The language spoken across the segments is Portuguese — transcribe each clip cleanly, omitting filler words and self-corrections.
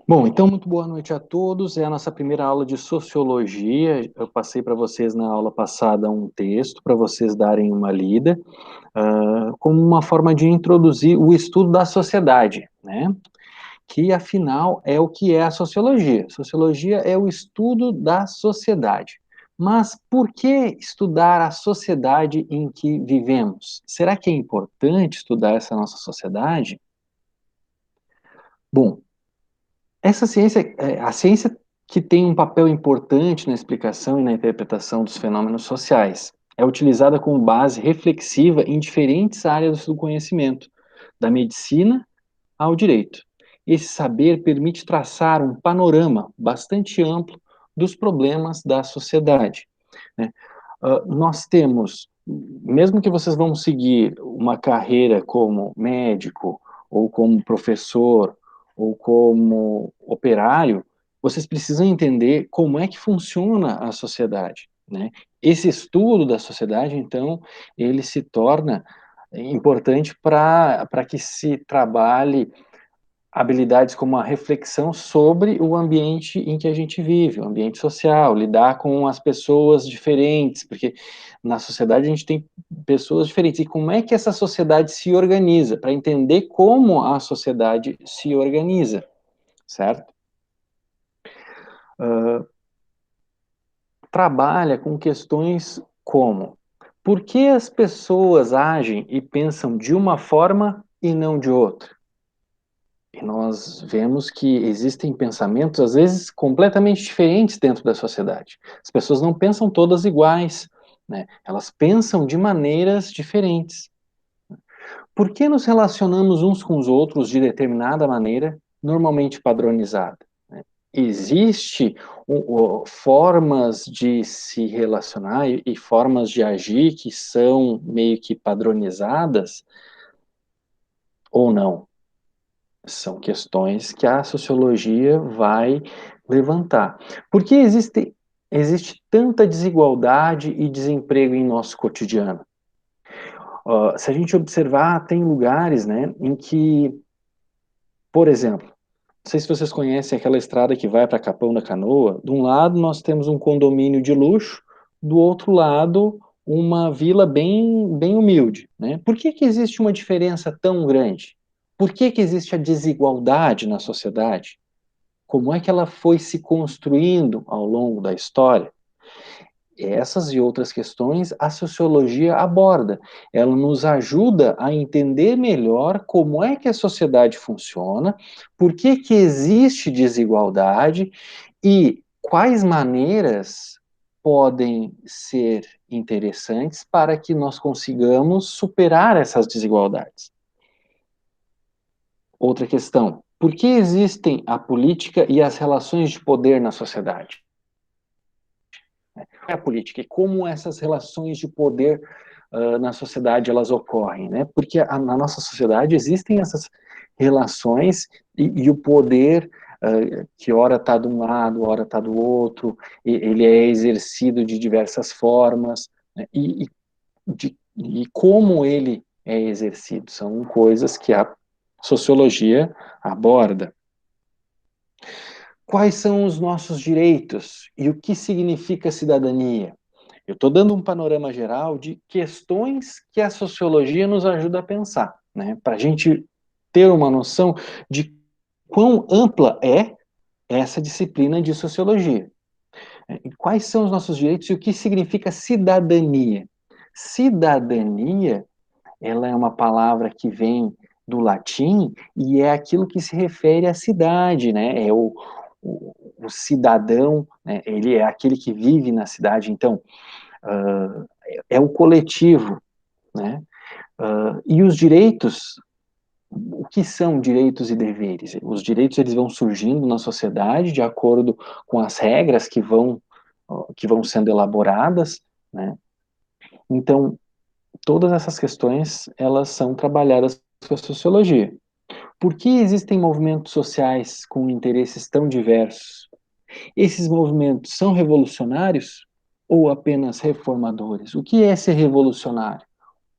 Bom, então, muito boa noite a todos. É a nossa primeira aula de sociologia. Eu passei para vocês na aula passada um texto para vocês darem uma lida, como uma forma de introduzir o estudo da sociedade, né? Que, afinal, é o que é a sociologia. Sociologia é o estudo da sociedade. Mas por que estudar a sociedade em que vivemos? Será que é importante estudar essa nossa sociedade? Bom, essa ciência, a ciência que tem um papel importante na explicação e na interpretação dos fenômenos sociais, é utilizada como base reflexiva em diferentes áreas do conhecimento, da medicina ao direito. Esse saber permite traçar um panorama bastante amplo dos problemas da sociedade, né? Nós temos, mesmo que vocês vão seguir uma carreira como médico, ou como professor, ou como operário, vocês precisam entender como é que funciona a sociedade, né? Esse estudo da sociedade, então, ele se torna importante para que se trabalhe habilidades como a reflexão sobre o ambiente em que a gente vive, o ambiente social, lidar com as pessoas diferentes, porque na sociedade a gente tem pessoas diferentes. E como é que essa sociedade se organiza? Para entender como a sociedade se organiza, certo? Trabalha com questões como: por que as pessoas agem e pensam de uma forma e não de outra? E nós vemos que existem pensamentos, às vezes, completamente diferentes dentro da sociedade. As pessoas não pensam todas iguais, né? Elas pensam de maneiras diferentes. Por que nos relacionamos uns com os outros de determinada maneira, normalmente padronizada? Existe formas de se relacionar e formas de agir que são meio que padronizadas ou não? São questões que a sociologia vai levantar. Por que existe tanta desigualdade e desemprego em nosso cotidiano? Se a gente observar, tem lugares, né, em que, por exemplo, não sei se vocês conhecem aquela estrada que vai para Capão da Canoa. De um lado nós temos um condomínio de luxo, do outro lado uma vila bem humilde, né? Por que existe uma diferença tão grande? Por que existe a desigualdade na sociedade? Como é que ela foi se construindo ao longo da história? Essas e outras questões a sociologia aborda. Ela nos ajuda a entender melhor como é que a sociedade funciona, por que existe desigualdade e quais maneiras podem ser interessantes para que nós consigamos superar essas desigualdades. Outra questão: por que existem a política e as relações de poder na sociedade? É a política e como essas relações de poder na sociedade elas ocorrem, né? Porque na nossa sociedade existem essas relações e o poder que ora está de um lado, ora está do outro, ele é exercido de diversas formas, né? E como ele é exercido são coisas que a sociologia aborda. Quais são os nossos direitos e o que significa cidadania? Eu estou dando um panorama geral de questões que a sociologia nos ajuda a pensar, né? Para a gente ter uma noção de quão ampla é essa disciplina de sociologia. E quais são os nossos direitos e o que significa cidadania? Cidadania, ela é uma palavra que vem do latim e é aquilo que se refere à cidade, né? É o cidadão, né? Ele é aquele que vive na cidade. Então, é o coletivo, né? E os direitos, o que são direitos e deveres? Os direitos eles vão surgindo na sociedade de acordo com as regras que vão sendo elaboradas, né? Então, todas essas questões elas são trabalhadas com a sociologia. Por que existem movimentos sociais com interesses tão diversos? Esses movimentos são revolucionários ou apenas reformadores? O que é ser revolucionário?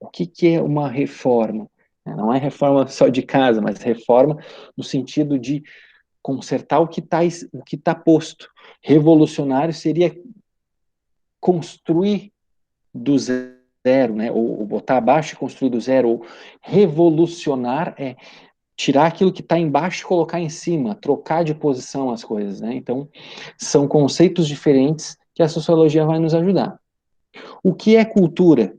O que é uma reforma? Não é reforma só de casa, mas reforma no sentido de consertar o que tá posto. Revolucionário seria construir do zero, né? Ou botar abaixo e construir do zero. Ou revolucionar é tirar aquilo que está embaixo e colocar em cima, trocar de posição as coisas, né? Então, são conceitos diferentes que a sociologia vai nos ajudar. O que é cultura?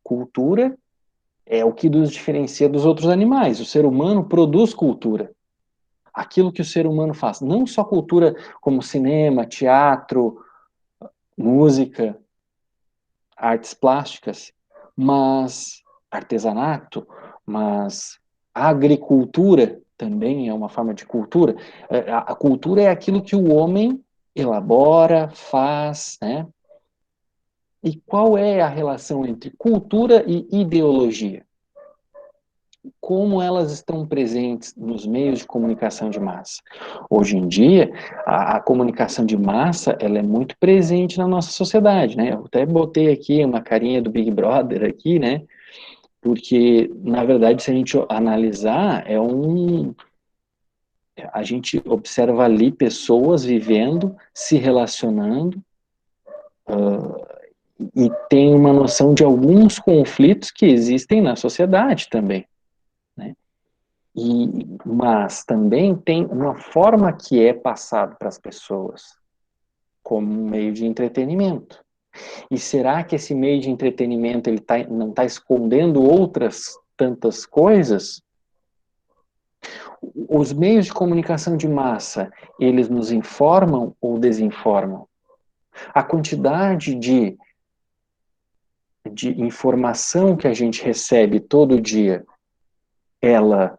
Cultura é o que nos diferencia dos outros animais. O ser humano produz cultura. Aquilo que o ser humano faz. Não só cultura como cinema, teatro, música, artes plásticas, mas artesanato, mas a agricultura também é uma forma de cultura. A cultura é aquilo que o homem elabora, faz, né? E qual é a relação entre cultura e ideologia? Como elas estão presentes nos meios de comunicação de massa? Hoje em dia, a comunicação de massa, ela é muito presente na nossa sociedade, né? Eu até botei aqui uma carinha do Big Brother aqui, né? Porque, na verdade, se a gente analisar, a gente observa ali pessoas vivendo, se relacionando, e tem uma noção de alguns conflitos que existem na sociedade também, né? Mas também tem uma forma que é passado para as pessoas, como um meio de entretenimento. E será que esse meio de entretenimento não está escondendo outras tantas coisas? Os meios de comunicação de massa, eles nos informam ou desinformam? A quantidade de informação que a gente recebe todo dia, ela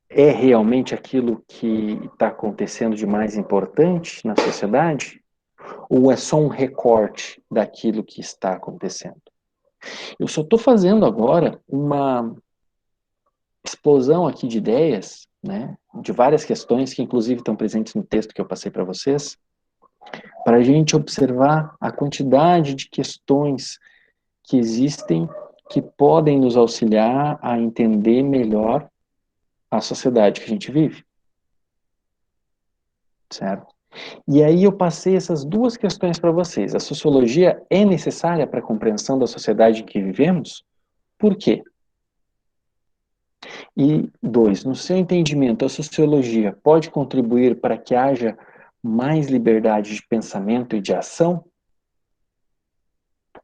é realmente aquilo que está acontecendo de mais importante na sociedade? Ou é só um recorte daquilo que está acontecendo? Eu só estou fazendo agora uma explosão aqui de ideias, né, de várias questões que inclusive estão presentes no texto que eu passei para vocês, para a gente observar a quantidade de questões que existem que podem nos auxiliar a entender melhor a sociedade que a gente vive, certo? E aí eu passei essas duas questões para vocês. A sociologia é necessária para a compreensão da sociedade em que vivemos? Por quê? E dois, no seu entendimento, a sociologia pode contribuir para que haja mais liberdade de pensamento e de ação?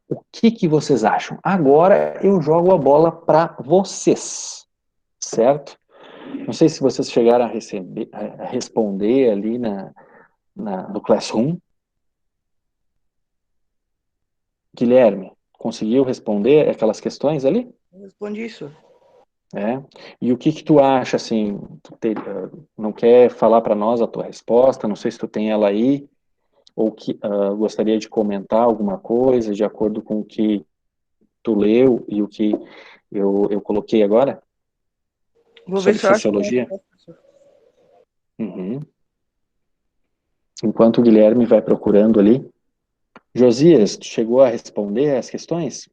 O que que vocês acham? Agora eu jogo a bola para vocês, certo? Não sei se vocês chegaram a responder ali no Classroom. Guilherme, conseguiu responder aquelas questões ali? Eu respondi isso. É. E o que que tu acha, assim, não quer falar para nós a tua resposta? Não sei se tu tem ela aí, ou que gostaria de comentar alguma coisa de acordo com o que tu leu e o que eu coloquei agora Vou ver sobre se eu acho uma sociologia. resposta, professor. Uhum. Enquanto o Guilherme vai procurando ali. Josias, tu chegou a responder as questões?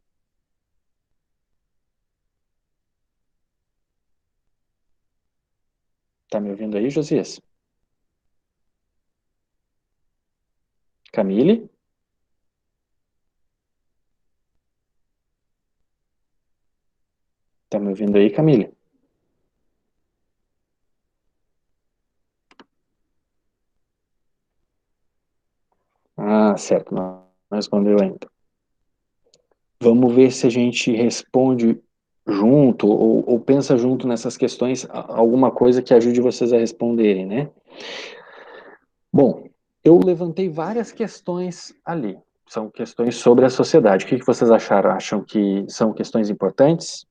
Tá me ouvindo aí, Josias? Camille? Tá me ouvindo aí, Camille? Ah, certo, não respondeu ainda. Vamos ver se a gente responde junto ou pensa junto nessas questões, alguma coisa que ajude vocês a responderem, né? Bom, eu levantei várias questões ali. São questões sobre a sociedade. O que que vocês acharam? Acham que são questões importantes?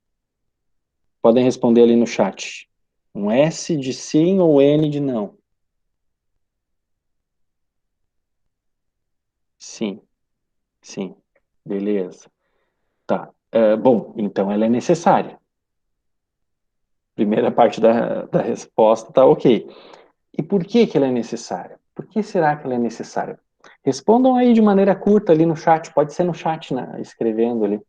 Podem responder ali no chat. Um S de sim ou N de não? Sim, sim. Beleza. Tá. Bom, então ela é necessária. Primeira parte da resposta tá ok. E por que que ela é necessária? Por que será que ela é necessária? Respondam aí de maneira curta ali no chat. Pode ser no chat, né, escrevendo ali.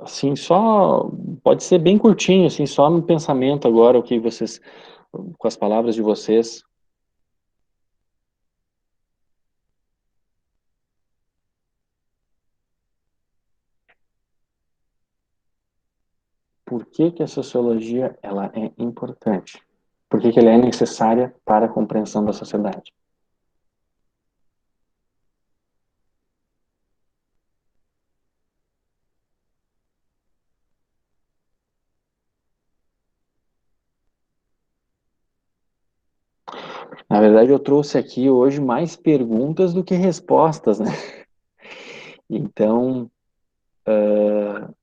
assim, só pode ser bem curtinho, assim, só no pensamento agora o que vocês, com as palavras de vocês, por que que a sociologia ela é importante? Por que que ela é necessária para a compreensão da sociedade? Na verdade, eu trouxe aqui hoje mais perguntas do que respostas, né? Então,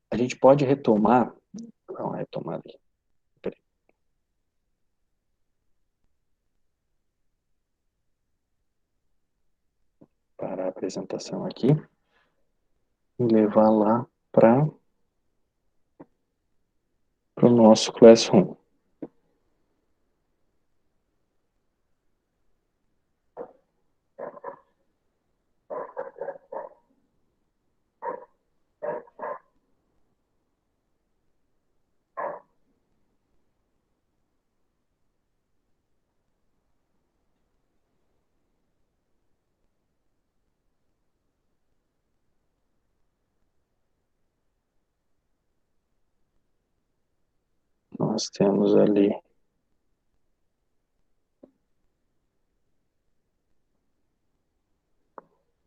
a gente pode retomar, não, retomar aqui, peraí, para a apresentação aqui e levar lá para o nosso Classroom. Nós temos ali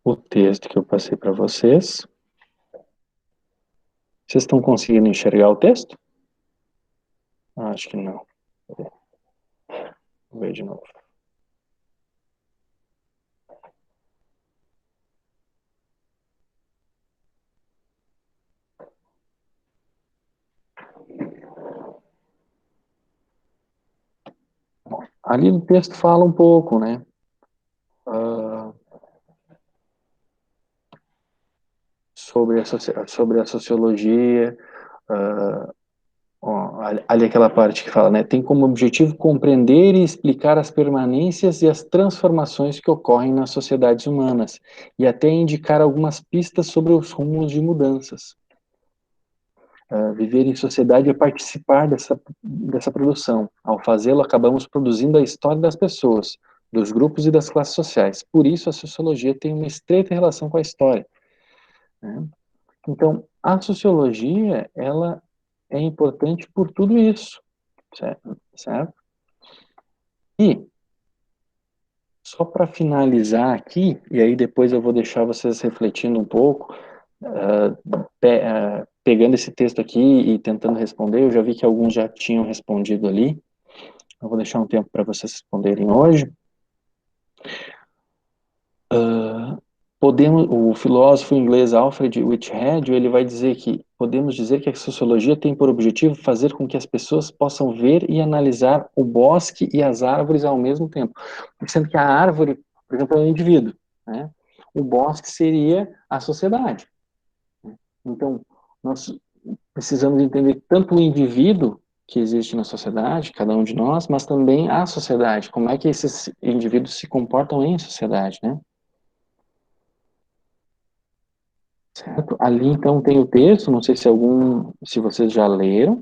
o texto que eu passei para vocês. Vocês estão conseguindo enxergar o texto? Acho que não. Vou ver de novo. Ali o texto fala um pouco, né? ah, sobre a sociologia. ah, Ó, ali aquela parte que fala, né? Tem como objetivo compreender e explicar as permanências e as transformações que ocorrem nas sociedades humanas e até indicar algumas pistas sobre os rumos de mudanças. Viver em sociedade é participar dessa produção. Ao fazê-lo, acabamos produzindo a história das pessoas, dos grupos e das classes sociais. Por isso, a sociologia tem uma estreita relação com a história, né? Então, a sociologia, ela é importante por tudo isso, certo? Certo? E, só para finalizar aqui, e aí depois eu vou deixar vocês refletindo um pouco, pegando esse texto aqui e tentando responder, eu já vi que alguns já tinham respondido ali, eu vou deixar um tempo para vocês responderem hoje. O filósofo inglês Alfred Whitehead, ele vai dizer que podemos dizer que a sociologia tem por objetivo fazer com que as pessoas possam ver e analisar o bosque e as árvores ao mesmo tempo. Sendo que a árvore, por exemplo, é o indivíduo, né? O bosque seria a sociedade. Então, nós precisamos entender tanto o indivíduo que existe na sociedade, cada um de nós, mas também a sociedade, como é que esses indivíduos se comportam em sociedade, né? Certo? Ali então tem o texto, não sei se vocês já leram,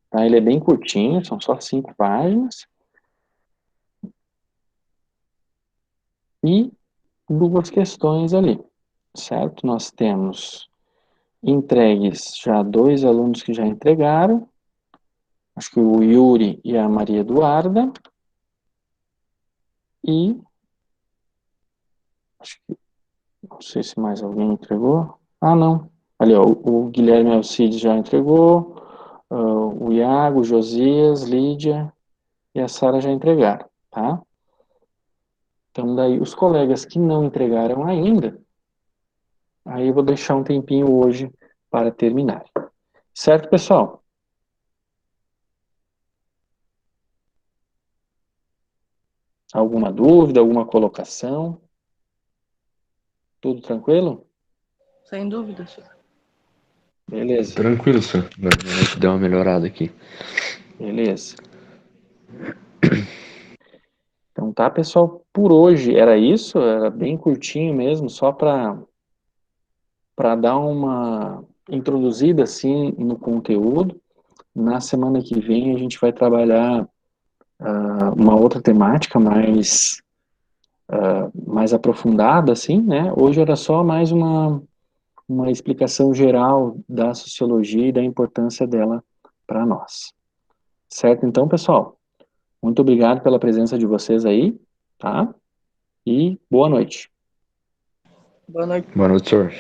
tá? Ele é bem curtinho, são só 5 páginas e 2 questões ali, certo? Nós temos entregues já 2 alunos que já entregaram, acho que o Yuri e a Maria Eduarda, e acho que não sei se mais alguém entregou. Ah, não. Ali, ó, o Guilherme Alcides já entregou, o Iago, o Josias, Lídia e a Sara já entregaram, tá? Então, daí, os colegas que não entregaram ainda, aí eu vou deixar um tempinho hoje para terminar. Certo, pessoal? Alguma dúvida, alguma colocação? Tudo tranquilo? Sem dúvida, senhor. Beleza, Tranquilo, senhor. Agora a gente deu uma melhorada aqui. beleza. Então tá, pessoal, por hoje era isso, era bem curtinho mesmo, só para dar introduzida assim no conteúdo. Na semana que vem a gente vai trabalhar uma outra temática mais aprofundada, assim, né? Hoje era só mais uma explicação geral da sociologia e da importância dela para nós. Certo? Então, pessoal, muito obrigado pela presença de vocês aí, tá? E boa noite. Boa noite. Boa noite, senhor.